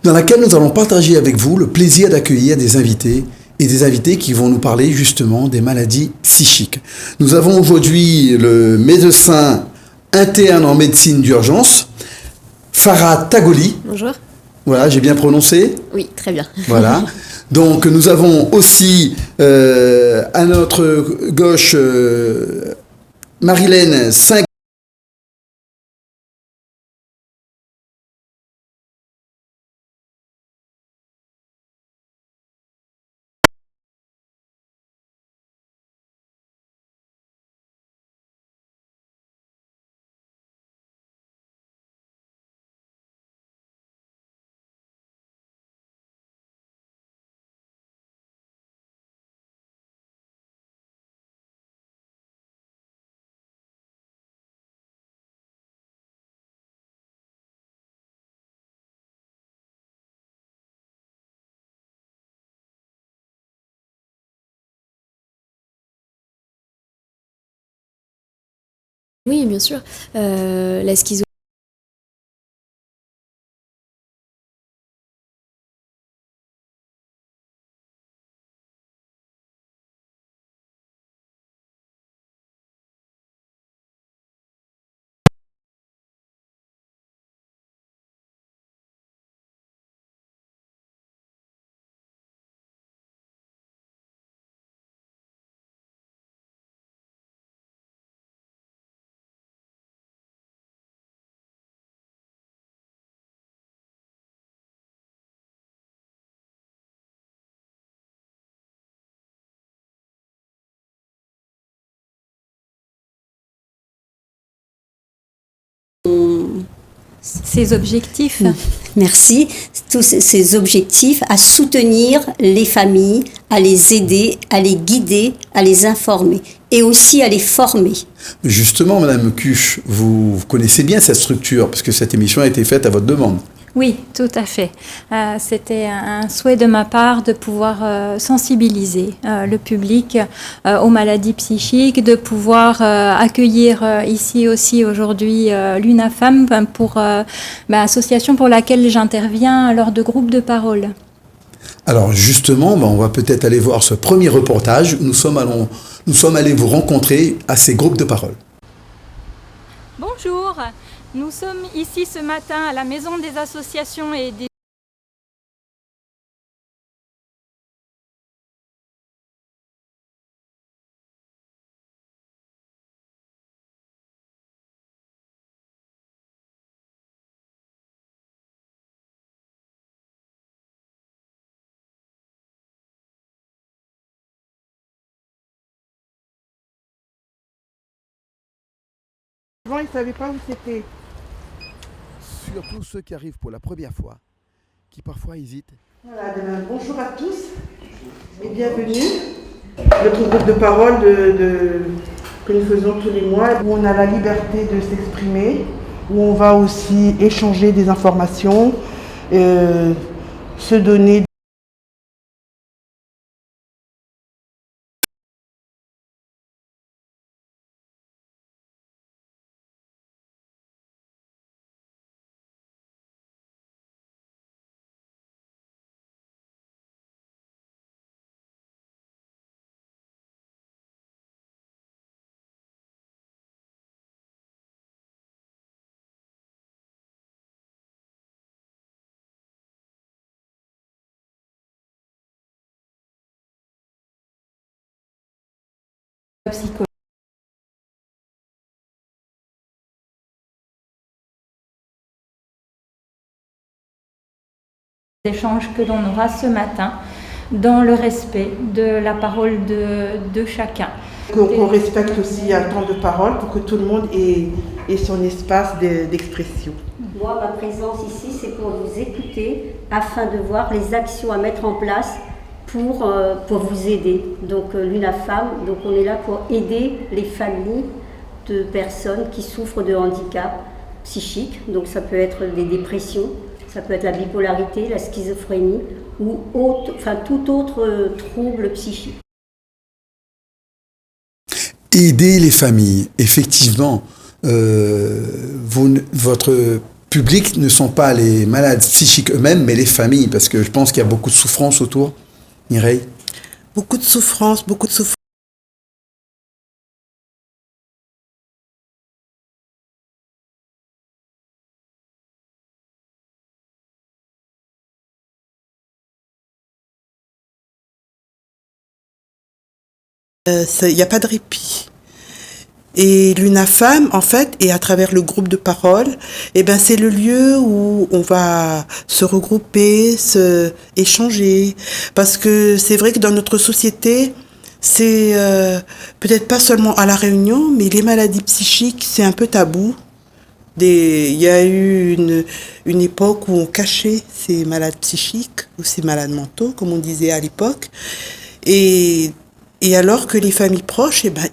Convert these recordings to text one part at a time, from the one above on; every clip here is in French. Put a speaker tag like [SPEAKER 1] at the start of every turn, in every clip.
[SPEAKER 1] dans laquelle nous allons partager avec vous le plaisir d'accueillir des invités et des invités qui vont nous parler justement des maladies psychiques. Nous avons aujourd'hui le médecin interne en médecine d'urgence, Farah Tagoli.
[SPEAKER 2] Bonjour.
[SPEAKER 1] Voilà, j'ai bien prononcé?
[SPEAKER 2] Oui, très bien.
[SPEAKER 1] Voilà. Donc nous avons aussi à notre gauche Marilène Saint.
[SPEAKER 2] Oui, bien sûr. La schizo.
[SPEAKER 3] Ces objectifs.
[SPEAKER 4] Merci. Tous ces objectifs à soutenir les familles, à les aider, à les guider, à les informer et aussi à les former.
[SPEAKER 1] Justement, Madame Cuche, vous connaissez bien cette structure parce que cette émission a été faite à votre demande.
[SPEAKER 3] Oui, tout à fait. C'était un souhait de ma part de pouvoir sensibiliser le public aux maladies psychiques, de pouvoir accueillir ici aussi aujourd'hui l'UNAFAM pour association pour laquelle j'interviens lors de groupes de parole. Alors
[SPEAKER 1] justement, on va peut-être aller voir ce premier reportage. Nous sommes allés vous rencontrer à ces groupes de parole.
[SPEAKER 3] Bonjour. Nous sommes ici ce matin à la Maison des associations et des...
[SPEAKER 5] Avant, ils ne savaient pas où c'était.
[SPEAKER 1] Surtout ceux qui arrivent pour la première fois, qui parfois hésitent.
[SPEAKER 5] Voilà, bonjour à tous et bienvenue. Notre groupe de parole que nous faisons tous les mois, où on a la liberté de s'exprimer, où on va aussi échanger des informations, se donner.
[SPEAKER 3] échanges que l'on aura ce matin dans le respect de la parole de chacun.
[SPEAKER 5] Qu'on respecte aussi un temps de parole pour que tout le monde ait son espace d'expression.
[SPEAKER 4] Moi, ma présence ici, c'est pour vous écouter afin de voir les actions à mettre en place pour vous aider. Donc l'UNAFAM, donc on est là pour aider les familles de personnes qui souffrent de handicap psychique. Donc ça peut être des dépressions, ça peut être la bipolarité, la schizophrénie ou tout autre trouble psychique.
[SPEAKER 1] Aider les familles, effectivement, votre public ne sont pas les malades psychiques eux-mêmes, mais les familles, parce que je pense qu'il y a beaucoup de souffrance autour. Mireille?
[SPEAKER 5] Beaucoup de souffrance, beaucoup de souffrance. Il n'y a pas de répit. Et l'UNAFAM, en fait, et à travers le groupe de parole, eh ben, c'est le lieu où on va se regrouper, se échanger. Parce que c'est vrai que dans notre société, c'est peut-être pas seulement à La Réunion, mais les maladies psychiques, c'est un peu tabou. Il y a eu une époque où on cachait ces malades psychiques, ou ces malades mentaux, comme on disait à l'époque. Et alors que les familles proches, eh ben,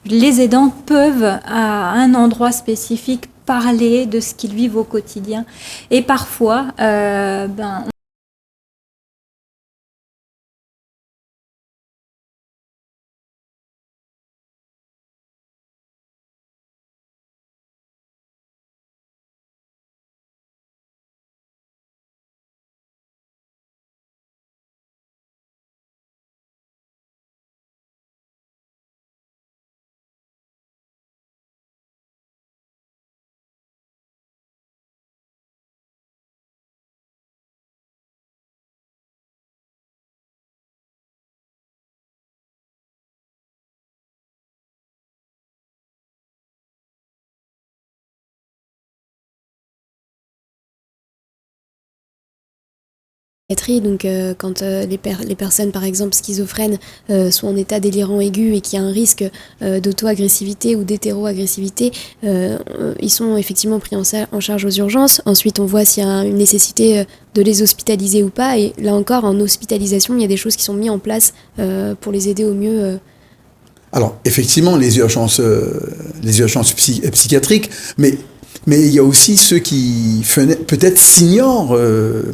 [SPEAKER 3] Les aidants peuvent, à un endroit spécifique, parler de ce qu'ils vivent au quotidien. Et parfois,
[SPEAKER 2] Donc, quand les personnes, par exemple, schizophrènes, sont en état délirant aigu et qu'il y a un risque d'auto-agressivité ou d'hétéro-agressivité, ils sont effectivement pris en charge aux urgences. Ensuite, on voit s'il y a une nécessité de les hospitaliser ou pas. Et là encore, en hospitalisation, il y a des choses qui sont mises en place pour les aider au mieux.
[SPEAKER 1] Alors, effectivement, les urgences psychiatriques, mais il y a aussi ceux qui peut-être s'ignorent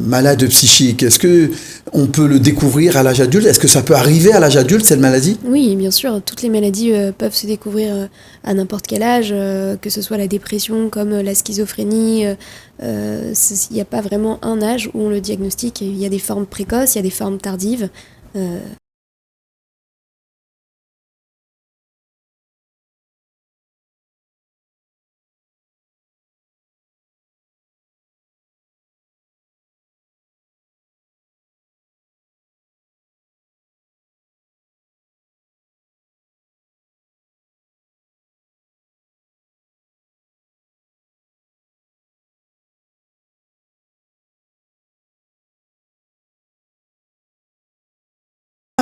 [SPEAKER 1] malades psychiques. Est-ce que on peut le découvrir à l'âge adulte? Est-ce que ça peut arriver à l'âge adulte, cette maladie?
[SPEAKER 2] Oui, bien sûr. Toutes les maladies peuvent se découvrir à n'importe quel âge, que ce soit la dépression comme la schizophrénie. Il n'y a pas vraiment un âge où on le diagnostique. Il y a des formes précoces, il y a des formes tardives.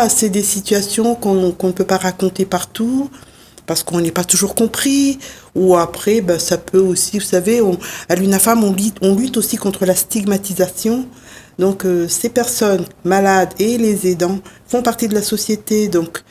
[SPEAKER 5] C'est des situations qu'on ne peut pas raconter partout parce qu'on n'est pas toujours compris. Ou après, ben, ça peut aussi, vous savez, à l'UNAFAM, on lutte aussi contre la stigmatisation. Donc, ces personnes malades et les aidants font partie de la société. Donc,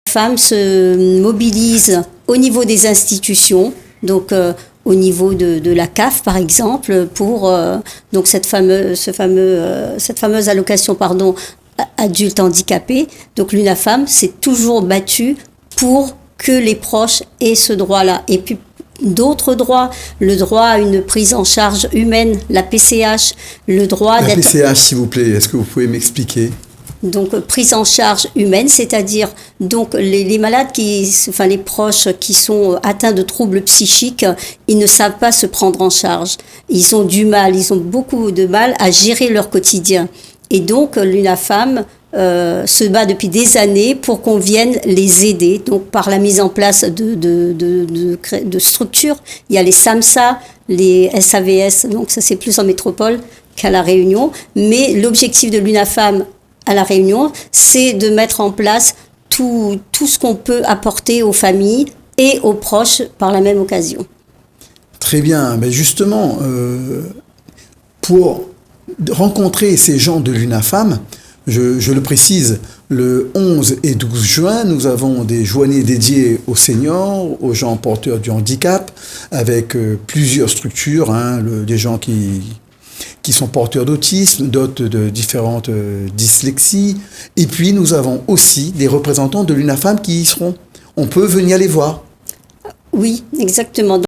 [SPEAKER 4] Femmes se mobilisent au niveau des institutions, donc au niveau de la CAF par exemple, pour donc cette fameuse allocation adultes handicapés. Donc l'UNAFAM s'est toujours battue pour que les proches aient ce droit-là. Et puis d'autres droits, le droit à une prise en charge humaine, la PCH, le droit
[SPEAKER 1] La
[SPEAKER 4] d'être...
[SPEAKER 1] PCH, s'il vous plaît, est-ce que vous pouvez m'expliquer?
[SPEAKER 4] Donc prise en charge humaine, c'est-à-dire donc les malades enfin les proches qui sont atteints de troubles psychiques, ils ne savent pas se prendre en charge. Ils ont du mal, ils ont beaucoup de mal à gérer leur quotidien. Et donc l'UNAFAM se bat depuis des années pour qu'on vienne les aider, donc par la mise en place de structures. Il y a les SAMSA, les SAVS, donc ça c'est plus en métropole qu'à La Réunion. Mais l'objectif de l'UNAFAM à La Réunion, c'est de mettre en place tout ce qu'on peut apporter aux familles et aux proches par la même occasion.
[SPEAKER 1] Très bien, mais justement, pour rencontrer ces gens de l'UNAFAM, je le précise, le 11 et 12 juin, nous avons des journées dédiées aux seniors, aux gens porteurs du handicap, avec plusieurs structures, des gens qui sont porteurs d'autisme, d'autres de différentes dyslexies. Et puis, nous avons aussi des représentants de l'UNAFAM qui y seront. On peut venir les voir.
[SPEAKER 4] Oui, exactement.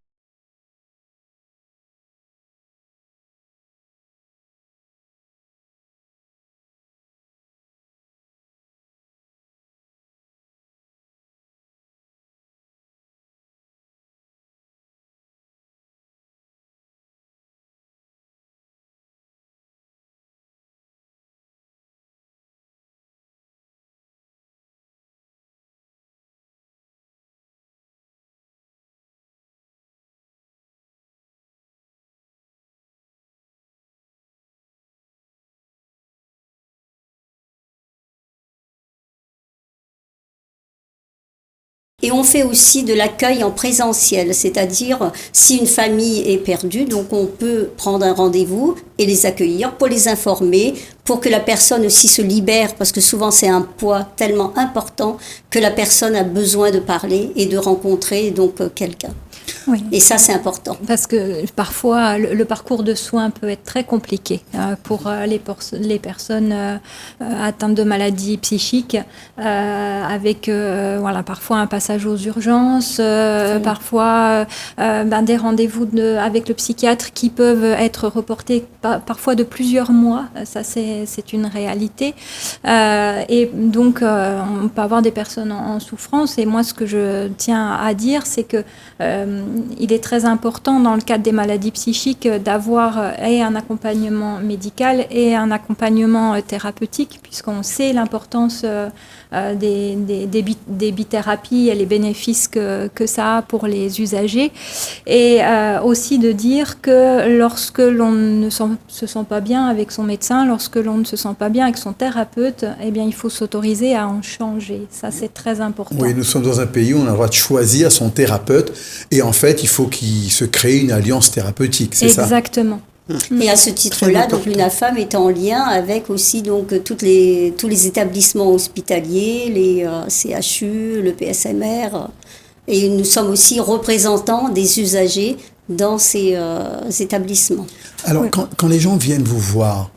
[SPEAKER 4] Et on fait aussi de l'accueil en présentiel, c'est-à-dire si une famille est perdue, donc on peut prendre un rendez-vous et les accueillir pour les informer, pour que la personne aussi se libère, parce que souvent c'est un poids tellement important que la personne a besoin de parler et de rencontrer donc quelqu'un.
[SPEAKER 3] Oui.
[SPEAKER 4] Et ça, c'est important.
[SPEAKER 3] Parce que parfois, le parcours de soins peut être très compliqué pour les personnes atteintes de maladies psychiques, avec parfois un passage aux urgences, parfois des rendez-vous avec le psychiatre qui peuvent être reportés parfois de plusieurs mois. Ça, c'est une réalité. Et donc, on peut avoir des personnes en souffrance. Et moi, ce que je tiens à dire, c'est que il est très important dans le cadre des maladies psychiques d'avoir un accompagnement médical et un accompagnement thérapeutique, puisqu'on sait l'importance des bithérapies et les bénéfices que ça a pour les usagers. Et aussi de dire que lorsque l'on ne se sent pas bien avec son médecin, lorsque l'on ne se sent pas bien avec son thérapeute, eh bien, il faut s'autoriser à en changer. Ça, c'est très important.
[SPEAKER 1] Oui, nous sommes dans un pays où on a le droit de choisir son thérapeute et en fait, il faut qu'il se crée une alliance thérapeutique, c'est ça?
[SPEAKER 3] Exactement.
[SPEAKER 4] Et à ce titre-là, donc l'UNAFAM est en lien avec aussi donc tous les établissements hospitaliers, les CHU, le PSMR, et nous sommes aussi représentants des usagers dans ces établissements.
[SPEAKER 1] Alors,
[SPEAKER 3] Oui.
[SPEAKER 1] quand les gens viennent vous voir,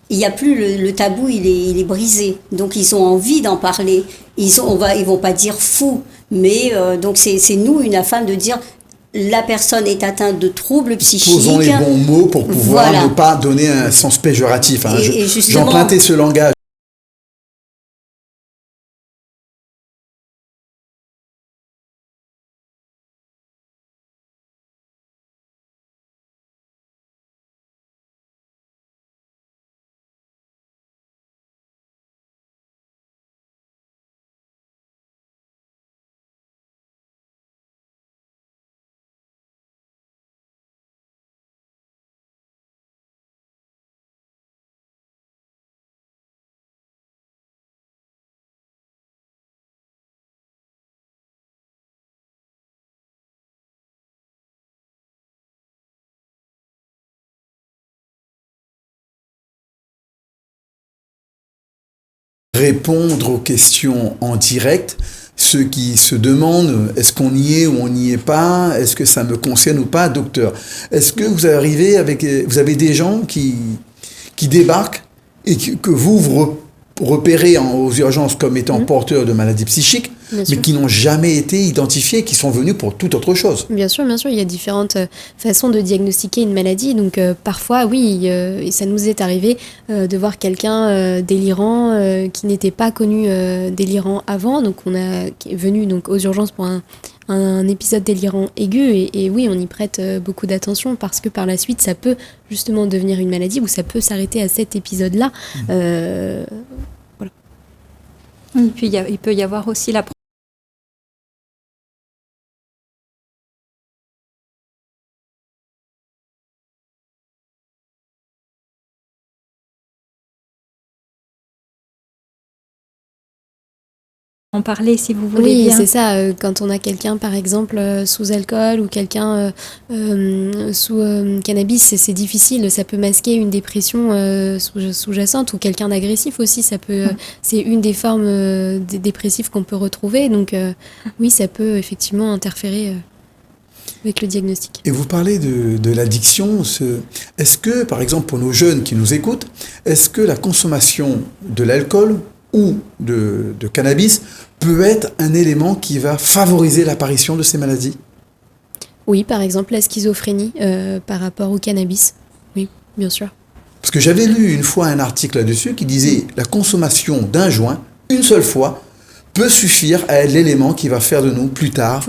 [SPEAKER 4] Il n'y a plus le tabou, il est brisé. Donc ils ont envie d'en parler. Ils vont pas dire fou, mais donc c'est nous, UNAFAM, de dire la personne est atteinte de troubles psychiques.
[SPEAKER 1] posons les bons mots pour pouvoir
[SPEAKER 4] Voilà.
[SPEAKER 1] ne pas donner un sens péjoratif.
[SPEAKER 4] Et justement-
[SPEAKER 1] J'empruntais ce langage. répondre aux questions en direct. Ceux qui se demandent, est-ce qu'on y est ou on n'y est pas? Est-ce que ça me concerne ou pas, docteur? Est-ce que vous vous avez des gens qui débarquent et que vous repérez aux urgences comme étant porteurs de maladies psychiques, mais qui n'ont jamais été identifiés, qui sont venus pour toute autre chose?
[SPEAKER 2] Bien sûr, il y a différentes façons de diagnostiquer une maladie. Donc parfois, oui, ça nous est arrivé de voir quelqu'un délirant qui n'était pas connu délirant avant. Donc qui est venu donc, aux urgences pour un épisode délirant aigu. Et oui, on y prête beaucoup d'attention parce que par la suite, ça peut justement devenir une maladie ou ça peut s'arrêter à cet épisode-là. Voilà.
[SPEAKER 3] Et puis il peut y avoir aussi la en parler si vous voulez
[SPEAKER 2] oui,
[SPEAKER 3] bien.
[SPEAKER 2] c'est ça. Quand on a quelqu'un, par exemple, sous alcool ou quelqu'un sous cannabis, c'est difficile. Ça peut masquer une dépression sous-jacente ou quelqu'un d'agressif aussi. C'est une des formes dépressives qu'on peut retrouver. Donc oui, ça peut effectivement interférer avec le diagnostic.
[SPEAKER 1] Et vous parlez de l'addiction. Est-ce que, par exemple, pour nos jeunes qui nous écoutent, est-ce que la consommation de l'alcool ou de cannabis peut être un élément qui va favoriser l'apparition de ces maladies?
[SPEAKER 2] Oui, par exemple, la schizophrénie par rapport au cannabis. Oui, bien sûr.
[SPEAKER 1] Parce que j'avais lu une fois un article là-dessus qui disait la consommation d'un joint, une seule fois, peut suffire à être l'élément qui va faire de nous, plus tard,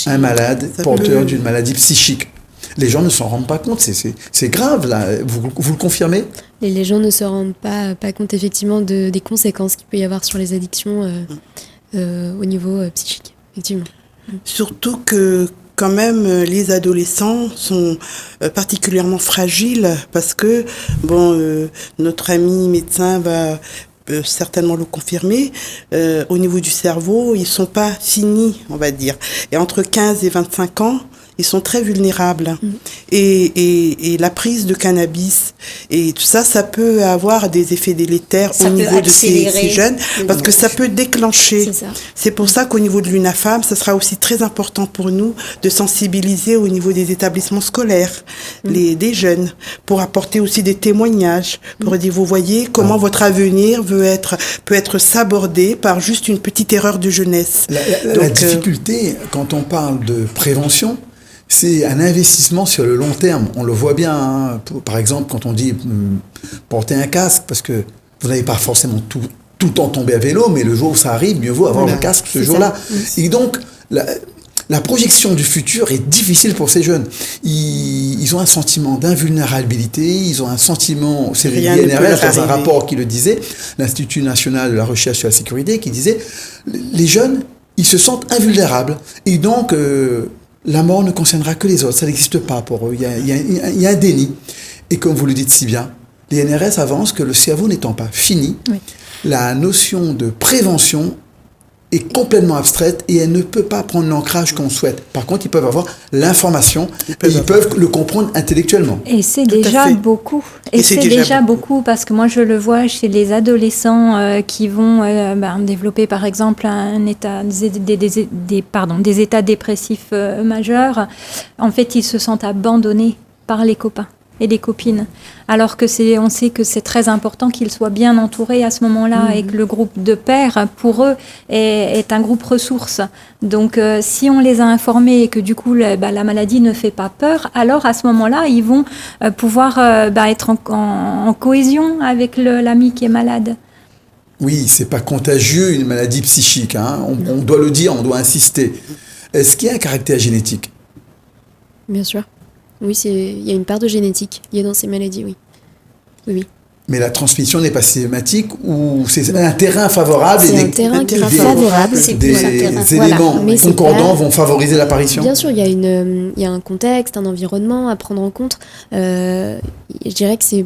[SPEAKER 1] un malade porteur d'une maladie psychique. Les gens ne s'en rendent pas compte, c'est grave, là. Vous le confirmez?
[SPEAKER 2] Les gens ne se rendent pas compte, effectivement, des conséquences qu'il peut y avoir sur les addictions au niveau psychique, effectivement.
[SPEAKER 5] Surtout que, quand même, les adolescents sont particulièrement fragiles parce que, notre ami médecin va certainement le confirmer, au niveau du cerveau, ils sont pas finis, on va dire. Et entre 15 et 25 ans, ils sont très vulnérables. Et la prise de cannabis et tout ça, ça peut avoir des effets délétères au niveau de ces jeunes parce que ça peut déclencher. C'est pour ça qu'au niveau de l'UNAFAM, ça sera aussi très important pour nous de sensibiliser au niveau des établissements scolaires, des jeunes, pour apporter aussi des témoignages, pour dire, vous voyez comment votre avenir peut être sabordé par juste une petite erreur de jeunesse.
[SPEAKER 1] La difficulté, quand on parle de prévention, c'est un investissement sur le long terme. On le voit bien, hein. Par exemple, quand on dit porter un casque, parce que vous n'allez pas forcément tout le temps tomber à vélo, mais le jour où ça arrive, mieux vaut avoir le casque ce jour-là. Et donc, la projection du futur est difficile pour ces jeunes. Ils ont un sentiment d'invulnérabilité, ils ont un sentiment, c'est l'INRS dans un rapport qui le disait, l'Institut national de la recherche sur la sécurité, qui disait, les jeunes, ils se sentent invulnérables. Et donc, la mort ne concernera que les autres, ça n'existe pas pour eux, il y a un déni. Et comme vous le dites si bien, l'INRS avance que le cerveau n'étant pas fini, la notion de prévention est complètement abstraite et elle ne peut pas prendre l'ancrage qu'on souhaite. Par contre, ils peuvent avoir l'information et ils peuvent le comprendre intellectuellement.
[SPEAKER 3] Et c'est déjà beaucoup. Et c'est déjà beaucoup parce que moi, je le vois chez les adolescents qui vont développer, par exemple, un état, des états dépressifs majeurs. En fait, ils se sentent abandonnés par les copains et les copines. Alors que on sait que c'est très important qu'ils soient bien entourés à ce moment-là et que le groupe de pairs, pour eux, est un groupe ressource. Donc, si on les a informés et que du coup, la maladie ne fait pas peur, alors à ce moment-là, ils vont pouvoir être en cohésion avec l'ami qui est malade.
[SPEAKER 1] Oui, c'est pas contagieux une maladie psychique, hein. On doit le dire, on doit insister. Est-ce qu'il y a un caractère génétique?
[SPEAKER 2] Bien sûr. Oui, il y a une part de génétique liée dans ces maladies, oui. Oui.
[SPEAKER 1] Mais la transmission n'est pas systématique ou c'est un terrain favorable?
[SPEAKER 2] C'est un terrain qui est favorable.
[SPEAKER 1] Des éléments concordants vont favoriser l'apparition?
[SPEAKER 2] Bien sûr, il y a un contexte, un environnement à prendre en compte. Je dirais que c'est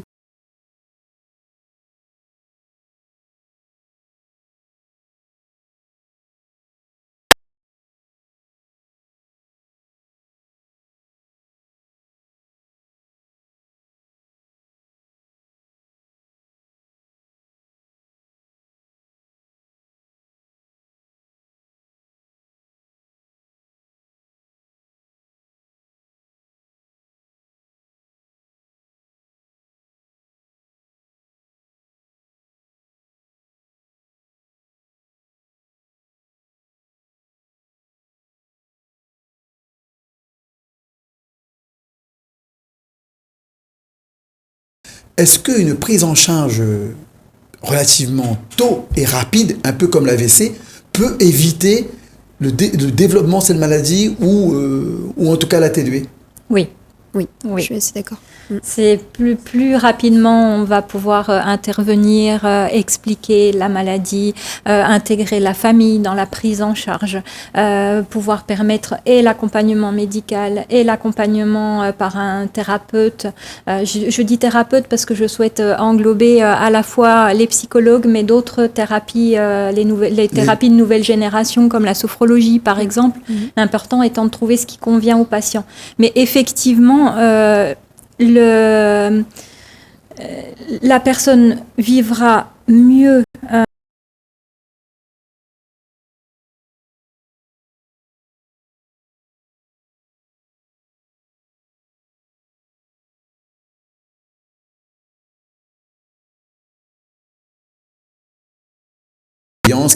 [SPEAKER 1] est-ce qu'une prise en charge relativement tôt et rapide, un peu comme l'AVC, peut éviter le développement de cette maladie ou en tout cas l'atténuer?
[SPEAKER 3] Oui.
[SPEAKER 2] Oui,
[SPEAKER 3] Oui.
[SPEAKER 2] je suis assez d'accord.
[SPEAKER 3] C'est plus rapidement, on va pouvoir intervenir, expliquer la maladie, intégrer la famille dans la prise en charge, pouvoir permettre et l'accompagnement médical et l'accompagnement par un thérapeute. Je dis thérapeute parce que je souhaite englober à la fois les psychologues, mais d'autres thérapies, les thérapies de nouvelle génération comme la sophrologie par exemple. L'important étant de trouver ce qui convient au patient. Mais effectivement, la personne vivra mieux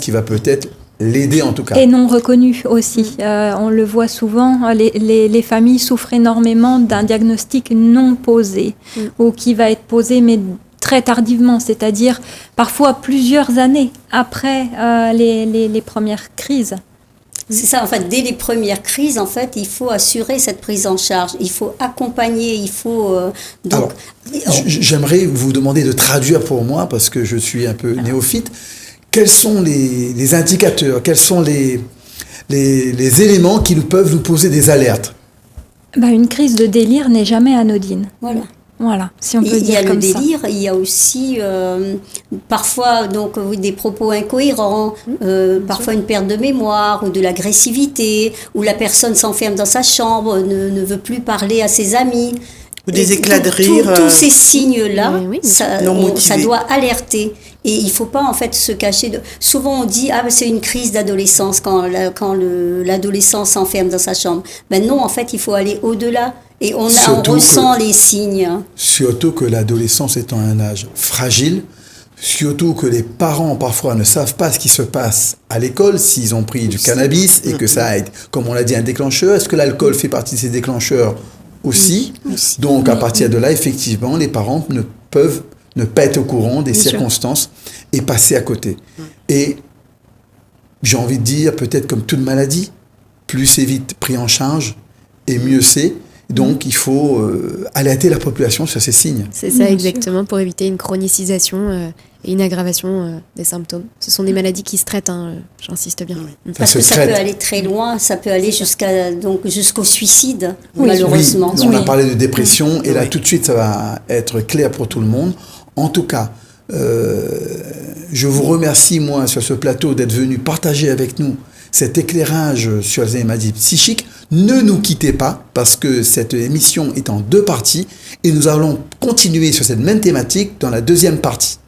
[SPEAKER 1] qui va peut-être l'aider en tout cas.
[SPEAKER 3] et non reconnu aussi. On le voit souvent, les familles souffrent énormément d'un diagnostic non posé ou qui va être posé mais très tardivement, c'est-à-dire parfois plusieurs années après les premières crises.
[SPEAKER 4] C'est ça, en fait, dès les premières crises, en fait, il faut assurer cette prise en charge, il faut accompagner, il faut...
[SPEAKER 1] Alors, j'aimerais vous demander de traduire pour moi, parce que je suis un peu néophyte, quels sont les indicateurs, quels sont les éléments qui peuvent nous poser des alertes?
[SPEAKER 3] Une crise de délire n'est jamais anodine. Voilà, si on peut dire comme ça.
[SPEAKER 4] Il y a le délire, il y a aussi parfois donc des propos incohérents, parfois une perte de mémoire ou de l'agressivité, où la personne s'enferme dans sa chambre, ne veut plus parler à ses amis.
[SPEAKER 5] Ou des éclats de rire.
[SPEAKER 4] Tous ces signes-là,
[SPEAKER 2] oui,
[SPEAKER 4] ça doit alerter. Et il ne faut pas en fait se cacher. Souvent on dit c'est une crise d'adolescence quand l'adolescent s'enferme dans sa chambre. Non, en fait il faut aller au-delà. Et on ressent les signes.
[SPEAKER 1] Surtout que l'adolescence étant un âge fragile, surtout que les parents parfois ne savent pas ce qui se passe à l'école, s'ils ont pris du cannabis et que ça aide, comme on l'a dit, un déclencheur. Est-ce que l'alcool fait partie de ces déclencheurs aussi? Donc à partir de là, effectivement, les parents ne peuvent ne pas être au courant des circonstances et passer à côté. Et j'ai envie de dire, peut-être comme toute maladie, plus c'est vite pris en charge et mieux c'est. Donc, il faut alerter la population sur ces signes.
[SPEAKER 2] C'est ça, exactement, pour éviter une chronicisation et une aggravation des symptômes. Ce sont des maladies qui se traitent, j'insiste bien.
[SPEAKER 4] Parce que ça peut aller très loin, ça peut aller jusqu'au suicide, malheureusement.
[SPEAKER 1] Oui, on a parlé de dépression, et là, tout de suite, ça va être clair pour tout le monde. En tout cas, je vous remercie, moi, sur ce plateau, d'être venu partager avec nous cet éclairage sur les maladies psychiques. Ne nous quittez pas, parce que cette émission est en 2 parties et nous allons continuer sur cette même thématique dans la 2e partie.